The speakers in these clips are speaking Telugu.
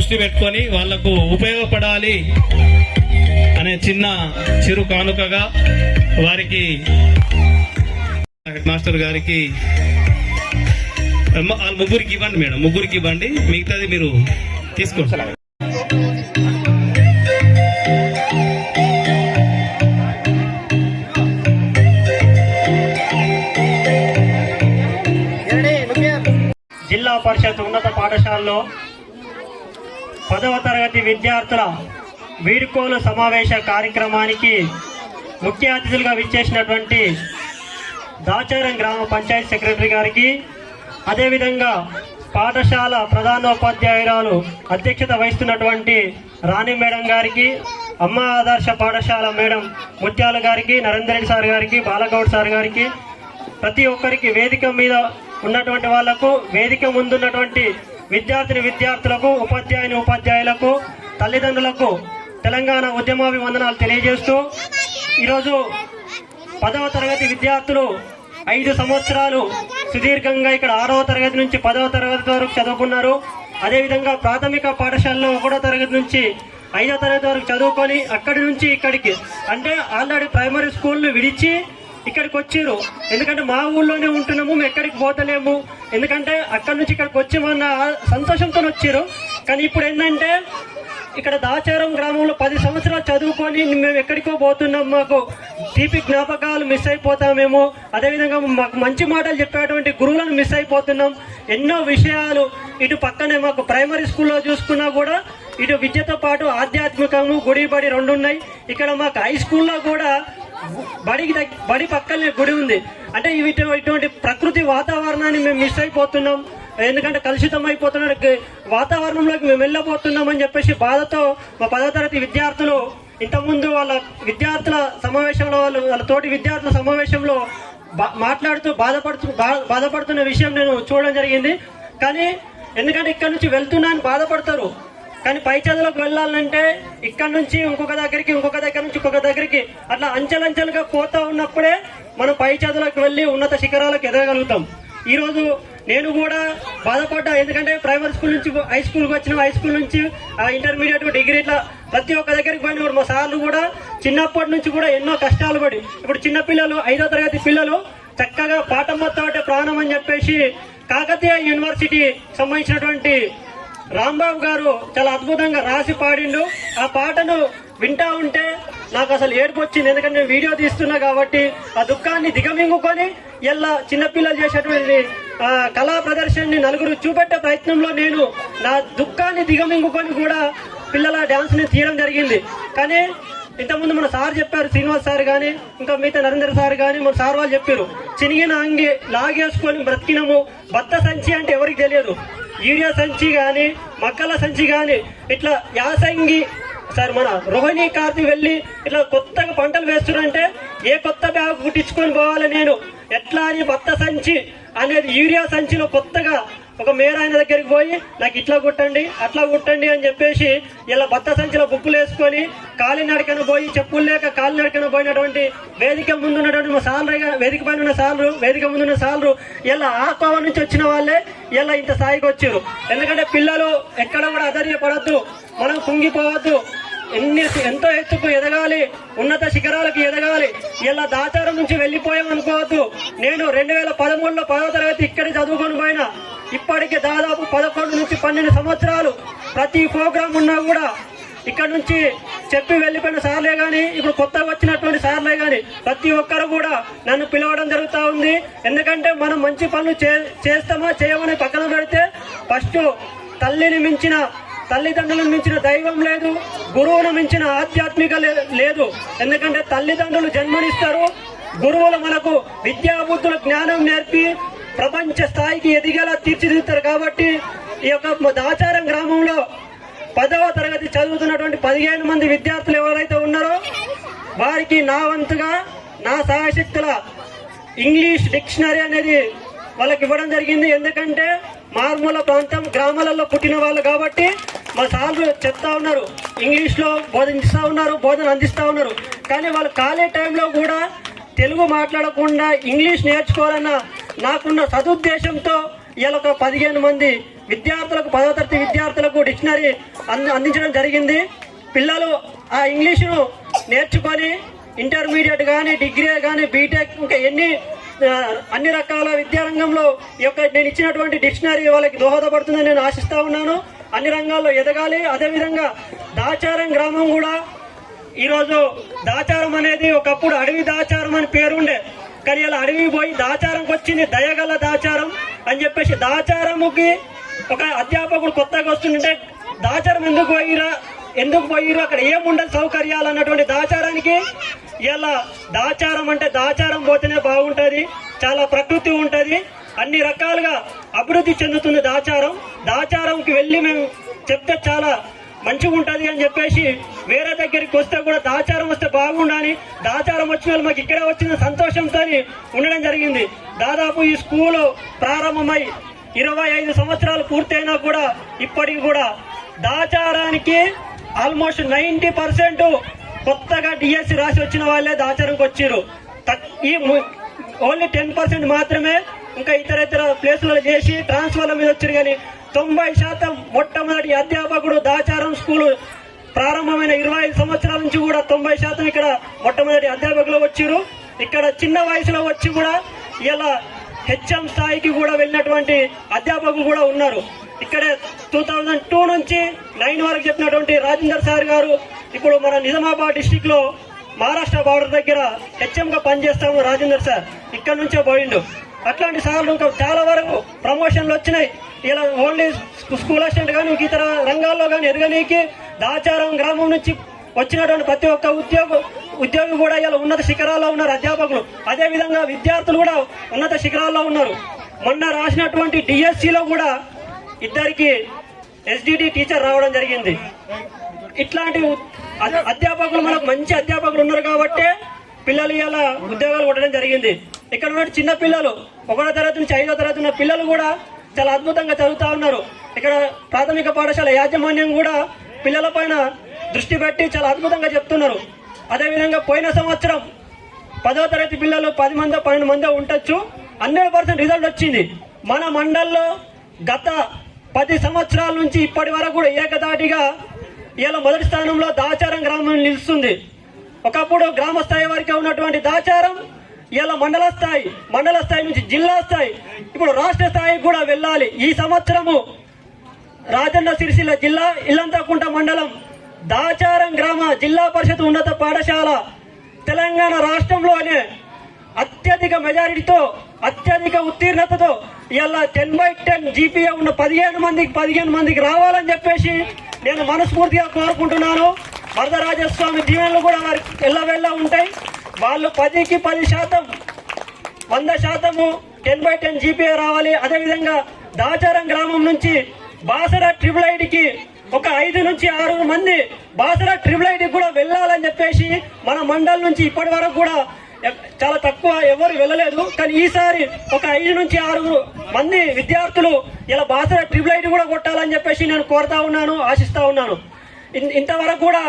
దృష్టి పెట్టుకొని వాళ్లకు ఉపయోగపడాలి అనే చిరు కానుకగా వారికి హెడ్ మాస్టర్ గారికి ముగ్గురికి ఇవ్వండి మేడం, ముగ్గురికి ఇవ్వండి, మిగతాది మీరు తీసుకోండి. జిల్లా పరిషత్ ఉన్నత పాఠశాలలో 10వ తరగతి విద్యార్థుల వీడ్కోలు సమావేశ కార్యక్రమానికి ముఖ్య అతిథులుగా విచ్చేసినటువంటి దాచారం గ్రామ పంచాయతీ సెక్రటరీ గారికి, అదేవిధంగా పాఠశాల ప్రధానోపాధ్యాయురాలు అధ్యక్షత వహిస్తున్నటువంటి రాణి మేడం గారికి, అమ్మ ఆదర్శ పాఠశాల మేడం ముత్యాల గారికి, నరేందర్ రెడ్డి సార్ గారికి, బాలగౌడ్ సార్ గారికి, ప్రతి ఒక్కరికి వేదిక మీద ఉన్నటువంటి వాళ్లకు, వేదిక ముందున్నటువంటి విద్యార్థులకు, ఉపాధ్యాయులకు, తల్లిదండ్రులకు తెలంగాణ ఉద్యమాభివందనాలు తెలియజేస్తూ, ఈరోజు 10వ తరగతి విద్యార్థులు 5 సంవత్సరాలు సుదీర్ఘంగా ఇక్కడ 6వ తరగతి నుంచి 10వ తరగతి వరకు చదువుకున్నారు. అదేవిధంగా ప్రాథమిక పాఠశాలలో 1వ తరగతి నుంచి 5వ తరగతి వరకు చదువుకొని అక్కడి నుంచి ఇక్కడికి, అంటే ఆల్రెడీ ప్రైమరీ స్కూల్ను విడిచి ఇక్కడికి వచ్చారు. ఎందుకంటే మా ఊళ్ళోనే ఉంటున్నాము, మేము ఎక్కడికి పోతలేము, ఎందుకంటే అక్కడి నుంచి ఇక్కడికి వచ్చి మన సంతోషంతో వచ్చారు. కానీ ఇప్పుడు ఏంటంటే ఇక్కడ దాచారం గ్రామంలో 10 సంవత్సరాలు చదువుకొని మేము ఎక్కడికో పోతున్నాం, మాకు తీపి జ్ఞాపకాలు మిస్ అయిపోతామేమో, అదేవిధంగా మాకు మంచి మాటలు చెప్పేటువంటి గురువులను మిస్ అయిపోతున్నాం. ఎన్నో విషయాలు ఇటు పక్కనే మాకు ప్రైమరీ స్కూల్లో చూసుకున్నా కూడా ఇటు విద్యతో పాటు ఆధ్యాత్మికము, గుడి బడి 2 ఉన్నాయి. ఇక్కడ మాకు హై స్కూల్లో కూడా బడి పక్కనే గుడి ఉంది. అంటే ఇటువంటి ప్రకృతి వాతావరణాన్ని మేము మిస్ అయిపోతున్నాం, ఎందుకంటే కలుషితం అయిపోతున్న వాతావరణంలోకి మేము వెళ్ళబోతున్నాం అని చెప్పేసి బాధతో మా 10వ తరగతి విద్యార్థులు ఇంతకుముందు వాళ్ళ విద్యార్థుల సమావేశంలో వాళ్ళ తోటి విద్యార్థుల సమావేశంలో మాట్లాడుతూ బాధపడుతున్న విషయం నేను చూడడం జరిగింది. కానీ ఎందుకంటే ఇక్కడ నుంచి వెళ్తున్నా అని బాధపడతారు, కానీ పై చదువులకు వెళ్ళాలంటే ఇక్కడ నుంచి ఇంకొక దగ్గర నుంచి ఇంకొక దగ్గరికి అట్లా అంచెలంచెలుగా పోతా ఉన్నప్పుడే మనం పై చదువులకు వెళ్ళి ఉన్నత శిఖరాలకు ఎదగలుగుతాం. ఈరోజు నేను కూడా బాధపడ్డా, ఎందుకంటే ప్రైమరీ స్కూల్ నుంచి హై స్కూల్కి వచ్చిన, హై స్కూల్ నుంచి ఇంటర్మీడియట్, డిగ్రీ, ఇట్లా ప్రతి ఒక్క దగ్గరికి పోయిన మా సార్లు కూడా చిన్నప్పటి నుంచి కూడా ఎన్నో కష్టాలు పడి, ఇప్పుడు చిన్నపిల్లలు 5వ తరగతి పిల్లలు చక్కగా పాఠం మొత్తం ప్రాణం అని చెప్పేసి కాకతీయ యూనివర్సిటీ సంబంధించినటువంటి రాంబాబు గారు చాలా అద్భుతంగా రాసి పాడిండు. ఆ పాటను వింటా ఉంటే నాకు అసలు ఏడుపు వచ్చింది, ఎందుకంటే నేను వీడియో తీస్తున్నా కాబట్టి ఆ దుఃఖాన్ని దిగమింగుకొని ఇలా చిన్నపిల్లలు చేసేటువంటి కళా ప్రదర్శనని నలుగురు చూపెట్టే ప్రయత్నంలో నేను నా దుఃఖాన్ని దిగమింగుకొని కూడా పిల్లల డాన్స్ని తీయడం జరిగింది. కానీ ఇంతకుముందు మన సార్ చెప్పారు, శ్రీనివాస్ సార్ కానీ ఇంకా మిగతా నరేంద్ర సార్ కానీ మన సార్ వాళ్ళు చెప్పారు, చినిగిన అంగి లాగేసుకొని బ్రతికినము. బత్త సంచి అంటే ఎవరికి తెలియదు, యూరియా సంచి కానీ మక్కల సంచి కానీ ఇట్లా యాసంగి సార్ మన రోహిణి కార్తీ వెళ్ళి ఇట్లా కొత్తగా పంటలు వేస్తున్నారంటే ఏ కొత్త బ్యాగ్ కుట్టించుకొని పోవాలి నేను, ఎట్లా అని బత్త సంచి అనేది యూరియా సంచిలో కొత్తగా ఒక మేరాయన దగ్గరికి పోయి నాకు ఇట్లా కుట్టండి అట్లా కుట్టండి అని చెప్పేసి ఇలా బత్త సంచిలో బుక్కులు వేసుకొని కాలినడకన పోయి, చెప్పులు లేక కాలినడకన పోయినటువంటి వేదిక ముందున్నటువంటి మా సార్లు, వేదిక పైన ఉన్న సార్లు, వేదిక ముందున్న సార్లు ఇలా ఆ కోవ నుంచి వచ్చిన వాళ్ళే ఇలా ఇంత స్థాయికి వచ్చారు. ఎందుకంటే పిల్లలు ఎక్కడ కూడా అధైర్యపడద్దు, మనం కుంగిపోవద్దు, ఎంతో ఎత్తుకు ఎదగాలి, ఉన్నత శిఖరాలకు ఎదగాలి. ఇలా దాచారం నుంచి వెళ్ళిపోయాం అనుకోవద్దు. నేను 2013లో 10వ తరగతి ఇక్కడి చదువుకొని పోయినా, ఇప్పటికే దాదాపు 11 నుంచి 12 సంవత్సరాలు ప్రతి ప్రోగ్రాం ఉన్నా కూడా ఇక్కడ నుంచి చెప్పి వెళ్ళిపోయిన సార్లే కానీ ఇప్పుడు కొత్తగా వచ్చినటువంటి సార్లే కానీ ప్రతి ఒక్కరు కూడా నన్ను పిలవడం జరుగుతూ ఉంది. ఎందుకంటే మనం మంచి పనులు చేస్తామా చేయమని పక్కన పెడితే ఫస్ట్ తల్లిని మించిన, తల్లిదండ్రులను మించిన దైవం లేదు, గురువును మించిన ఆధ్యాత్మిక లేదు. ఎందుకంటే తల్లిదండ్రులు జన్మనిస్తారు, గురువులు మనకు విద్యాబుద్ధుల జ్ఞానం నేర్పి ప్రపంచ స్థాయికి ఎదిగేలా తీర్చిదిద్దుతారు. కాబట్టి ఈ యొక్క దాచారం గ్రామంలో 10వ తరగతి చదువుతున్నటువంటి 15 మంది విద్యార్థులు ఎవరైతే ఉన్నారో వారికి నా వంతుగా నా సహాయశక్తుల ఇంగ్లీష్ డిక్షనరీ అనేది వాళ్ళకి ఇవ్వడం జరిగింది. ఎందుకంటే మారుమూల ప్రాంతం గ్రామాలలో పుట్టిన వాళ్ళు కాబట్టి మా సార్లు చెప్తా ఉన్నారు, ఇంగ్లీష్లో బోధిస్తూ ఉన్నారు, బోధన అందిస్తూ ఉన్నారు. కానీ వాళ్ళు ఖాళీ టైంలో కూడా తెలుగు మాట్లాడకుండా ఇంగ్లీష్ నేర్చుకోవాలన్న నాకున్న సదుద్దేశంతో ఇలా ఒక 15 మంది విద్యార్థులకు 10వ తరగతి విద్యార్థులకు డిక్షనరీ అందించడం జరిగింది. పిల్లలు ఆ ఇంగ్లీషును నేర్చుకొని ఇంటర్మీడియట్ కానీ, డిగ్రీ కానీ, బీటెక్ ఇంకా అన్ని రకాల విద్యారంగంలో ఈ యొక్క నేను ఇచ్చినటువంటి డిక్షనరీ వాళ్ళకి దోహదపడుతుందని నేను ఆశిస్తా ఉన్నాను. అన్ని రంగాల్లో ఎదగాలి. అదేవిధంగా దాచారం గ్రామం కూడా ఈరోజు దాచారం అనేది ఒకప్పుడు అడవి దాచారం అని పేరుండే, కానీ ఇలా అడవి పోయి దాచారంకి వచ్చింది దయగల దాచారం అని చెప్పేసి. దాచారముకి ఒక అధ్యాపకుడు కొత్తగా వస్తుంటే దాచారం ఎందుకు పోయిరు అక్కడ ఏముండదు సౌకర్యాలు అన్నటువంటి దాచారానికి ఇలా దాచారం అంటే దాచారం పోతేనే బాగుంటుంది, చాలా ప్రకృతి ఉంటుంది, అన్ని రకాలుగా అభివృద్ధి చెందుతుంది దాచారం. దాచారంకి వెళ్ళి మేము చెప్తే చాలా మంచిగా ఉంటుంది అని చెప్పేసి వేరే దగ్గరికి వస్తే కూడా దాచారం వస్తే బాగుండాలని, దాచారం వచ్చిన వాళ్ళు మాకు ఇక్కడే వచ్చిన సంతోషంతో ఉండడం జరిగింది. దాదాపు ఈ స్కూలు ప్రారంభమై 25 సంవత్సరాలు పూర్తయినా కూడా ఇప్పటికి కూడా దాచారానికి ఆల్మోస్ట్ 90% కొత్తగా డిఎస్సి రాసి వచ్చిన వాళ్ళే దాచారంకి వచ్చారు. ఈ ఓన్లీ 10% మాత్రమే ఇంకా ఇతర ప్లేసులలో చేసి ట్రాన్స్ఫర్ల మీద వచ్చారు. కానీ 90% మొట్టమొదటి అధ్యాపకుడు దాచారం స్కూలు ప్రారంభమైన 25 సంవత్సరాల నుంచి కూడా 90% ఇక్కడ మొట్టమొదటి అధ్యాపకులు వచ్చారు. ఇక్కడ చిన్న వయసులో వచ్చి కూడా ఇలా హెచ్ఎం స్థాయికి కూడా వెళ్ళినటువంటి అధ్యాపకులు కూడా ఉన్నారు. ఇక్కడే 2002 నుంచి 9 వరకు చెప్పినటువంటి రాజేందర్ సార్ గారు ఇప్పుడు మన నిజామాబాద్ డిస్టిక్ లో మహారాష్ట్ర బార్డర్ దగ్గర హెచ్ఎం గా పనిచేస్తాము. రాజేందర్ సార్ ఇక్కడ నుంచే పోయిండు. అట్లాంటి సార్లు చాలా వరకు ప్రమోషన్లు వచ్చినాయి. ఇలా ఓన్లీ స్కూల్ అసిస్టెంట్ కానీ ఇతర రంగాల్లో కానీ ఎదగనీకి దాచారం గ్రామం నుంచి వచ్చినటువంటి ప్రతి ఒక్క ఉద్యోగి కూడా ఇలా ఉన్నత శిఖరాల్లో ఉన్నారు అధ్యాపకులు. అదేవిధంగా విద్యార్థులు కూడా ఉన్నత శిఖరాల్లో ఉన్నారు. మొన్న రాసినటువంటి డిఎస్సిలో కూడా ఇద్దరికి ఎస్డిటి టీచర్ రావడం జరిగింది. ఇట్లాంటి అధ్యాపకులు మనకు మంచి అధ్యాపకులు ఉన్నారు కాబట్టి పిల్లలు ఇలా ఉద్యోగాలు కొట్టడం జరిగింది. ఇక్కడ ఉన్న చిన్న పిల్లలు 1వ తరగతి నుంచి 5వ తరగతి ఉన్న పిల్లలు కూడా చాలా అద్భుతంగా చదువుతా ఉన్నారు. ఇక్కడ ప్రాథమిక పాఠశాల యాజమాన్యం కూడా పిల్లల పైన దృష్టి పెట్టి చాలా అద్భుతంగా చెప్తున్నారు. అదేవిధంగా పోయిన సంవత్సరం 10వ తరగతి పిల్లలు 10 మంది 12 మంది ఉండొచ్చు, 100% రిజల్ట్ వచ్చింది. మన మండల్లో గత 10 సంవత్సరాల నుంచి ఇప్పటి వరకు కూడా ఏకదాటిగా ఇలా మొదటి స్థానంలో దాచారం గ్రామం నిలుస్తుంది. ఒకప్పుడు గ్రామ స్థాయి వరకే ఉన్నటువంటి దాచారం ఇలా మండల స్థాయి నుంచి జిల్లా స్థాయి, ఇప్పుడు రాష్ట్ర స్థాయికి కూడా వెళ్ళాలి. ఈ సంవత్సరము రాజన్న సిరిసిల్ల జిల్లా ఇల్లంతకుంట మండలం దాచారం గ్రామ జిల్లా పరిషత్ ఉన్నత పాఠశాల తెలంగాణ రాష్ట్రంలోనే అత్యధిక మెజారిటీతో అత్యధిక ఉత్తీర్ణతతో ఇలా 10/10 జీపీఏ ఉన్న 15 మందికి రావాలని చెప్పేసి నేను మనస్ఫూర్తిగా కోరుకుంటున్నాను. వరదరాజస్వామి దీవెనలు కూడా వారికి ఎల్లవెల్లా ఉంటాయి. వాళ్ళు 10కి 10% 100% 10/10 జీపీఏ రావాలి. అదేవిధంగా దాచారం గ్రామం నుంచి బాసర ట్రిపుల్-ఐటీకి ఒక 5 నుంచి 6 మంది బాసర ట్రిపుల్-ఐటీకి కూడా వెళ్ళాలని చెప్పేసి మన మండలం నుంచి ఇప్పటి వరకు కూడా చాలా తక్కువ ఎవరు వెళ్ళలేదు. కానీ ఈసారి ఒక 5 నుంచి 6 మంది విద్యార్థులు ఇలా బాసర ట్రిపుల్-ఐటీ కూడా కొట్టాలని చెప్పేసి నేను కోరుతా ఉన్నాను, ఆశిస్తా ఉన్నాను. ఇంతవరకు కూడా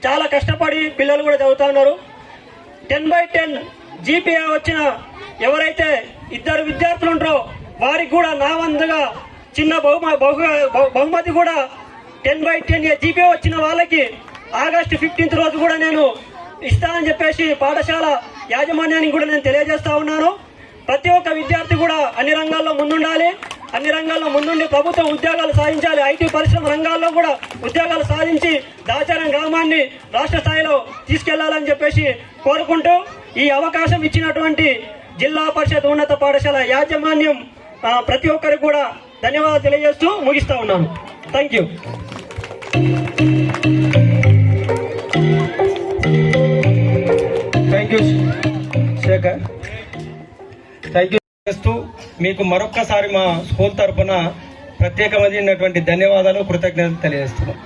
చాలా కష్టపడి పిల్లలు కూడా చదువుతా ఉన్నారు. 10/10 జీపీఏ వచ్చిన ఎవరైతే 2 విద్యార్థులు ఉంటారో వారికి కూడా నా వంతుగా చిన్న బహుమతి కూడా 10/10 జీపీఏ వచ్చిన వాళ్ళకి ఆగస్టు 15th రోజు కూడా నేను ఇస్తానని చెప్పేసి పాఠశాల యాజమాన్యానికి కూడా నేను తెలియజేస్తా ఉన్నాను. ప్రతి ఒక్క విద్యార్థి కూడా అన్ని రంగాల్లో ముందుండాలి, అన్ని రంగాల్లో ముందుండి ప్రభుత్వం ఉద్యోగాలు సాధించాలి. ఐటీ పరిశ్రమ రంగాల్లో కూడా ఉద్యోగాలు సాధించి దాచారం గ్రామాన్ని రాష్ట్ర స్థాయిలో తీసుకెళ్లాలని చెప్పేసి కోరుకుంటూ ఈ అవకాశం ఇచ్చినటువంటి జిల్లా పరిషత్ ఉన్నత పాఠశాల యాజమాన్యం ప్రతి ఒక్కరికి కూడా ధన్యవాదాలు తెలియజేస్తూ ముగిస్తా ఉన్నాను. Thank you. Thank you Shekhar. Thank you చేస్తూ మీకు మరొక్కసారి మా స్కూల్ తరఫున ప్రత్యేకమైనటువంటి ధన్యవాదాలు, కృతజ్ఞతలు తెలియజేస్తున్నాం.